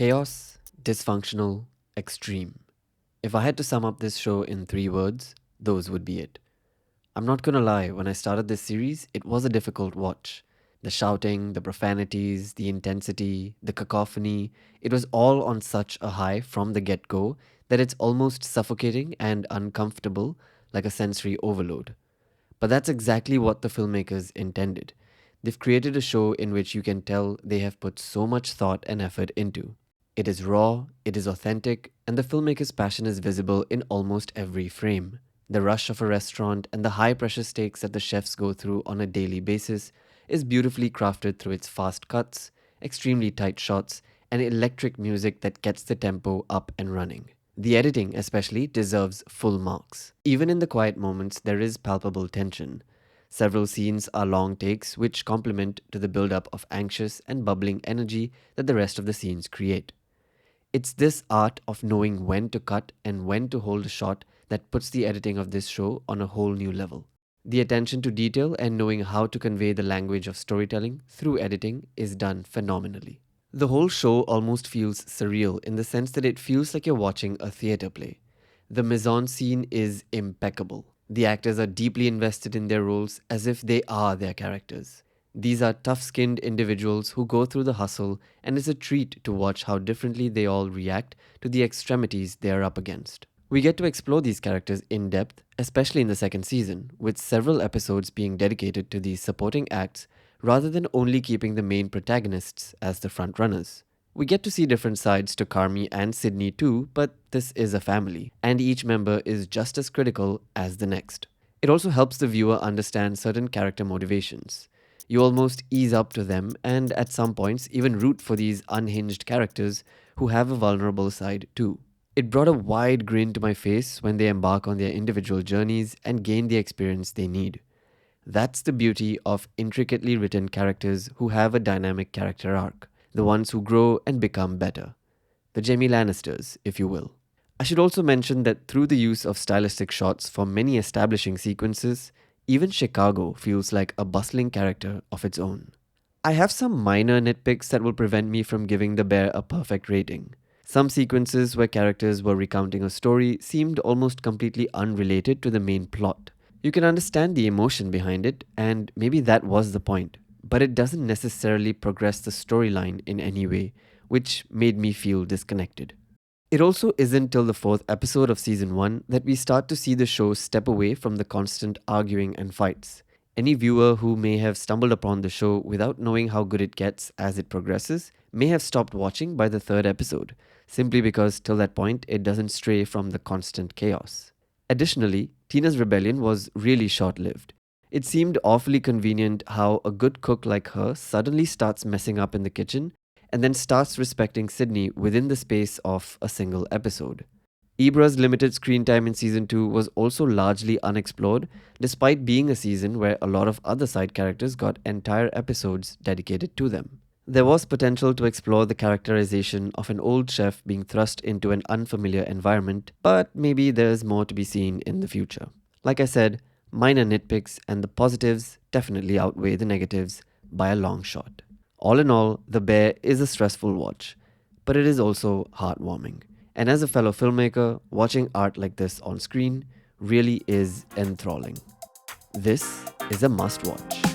Chaos, dysfunctional, extreme. If I had to sum up this show in 3 words, those would be it. I'm not gonna lie, when I started this series, it was a difficult watch. The shouting, the profanities, the intensity, the cacophony, it was all on such a high from the get go that it's almost suffocating and uncomfortable, like a sensory overload. But that's exactly what the filmmakers intended. They've created a show in which you can tell they have put so much thought and effort into. It is raw, it is authentic, and the filmmaker's passion is visible in almost every frame. The rush of a restaurant and the high pressure stakes that the chefs go through on a daily basis is beautifully crafted through its fast cuts, extremely tight shots, and electric music that gets the tempo up and running. The editing, especially, deserves full marks. Even in the quiet moments, there is palpable tension. Several scenes are long takes, which complement to the build-up of anxious and bubbling energy that the rest of the scenes create. It's this art of knowing when to cut and when to hold a shot that puts the editing of this show on a whole new level. The attention to detail and knowing how to convey the language of storytelling through editing is done phenomenally. The whole show almost feels surreal in the sense that it feels like you're watching a theatre play. The mise-en-scene is impeccable. The actors are deeply invested in their roles as if they are their characters. These are tough-skinned individuals who go through the hustle, and it's a treat to watch how differently they all react to the extremities they are up against. We get to explore these characters in depth, especially in the second season, with several episodes being dedicated to these supporting acts rather than only keeping the main protagonists as the frontrunners. We get to see different sides to Carmi and Sydney too, but this is a family, and each member is just as critical as the next. It also helps the viewer understand certain character motivations. You almost ease up to them and at some points even root for these unhinged characters who have a vulnerable side too. It brought a wide grin to my face when they embark on their individual journeys and gain the experience they need. That's the beauty of intricately written characters who have a dynamic character arc, the ones who grow and become better. The Jaime Lannisters, if you will. I should also mention that through the use of stylistic shots for many establishing sequences, even Chicago feels like a bustling character of its own. I have some minor nitpicks that will prevent me from giving The Bear a perfect rating. Some sequences where characters were recounting a story seemed almost completely unrelated to the main plot. You can understand the emotion behind it, and maybe that was the point, but it doesn't necessarily progress the storyline in any way, which made me feel disconnected. It also isn't till the 4th episode of season 1 that we start to see the show step away from the constant arguing and fights. Any viewer who may have stumbled upon the show without knowing how good it gets as it progresses may have stopped watching by the 3rd episode, simply because till that point it doesn't stray from the constant chaos. Additionally, Tina's rebellion was really short-lived. It seemed awfully convenient how a good cook like her suddenly starts messing up in the kitchen and then starts respecting Sydney within the space of a single episode. Ibra's limited screen time in season 2 was also largely unexplored, despite being a season where a lot of other side characters got entire episodes dedicated to them. There was potential to explore the characterization of an old chef being thrust into an unfamiliar environment, but maybe there's more to be seen in the future. Like I said, minor nitpicks and the positives definitely outweigh the negatives by a long shot. All in all, The Bear is a stressful watch, but it is also heartwarming. And as a fellow filmmaker, watching art like this on screen really is enthralling. This is a must-watch.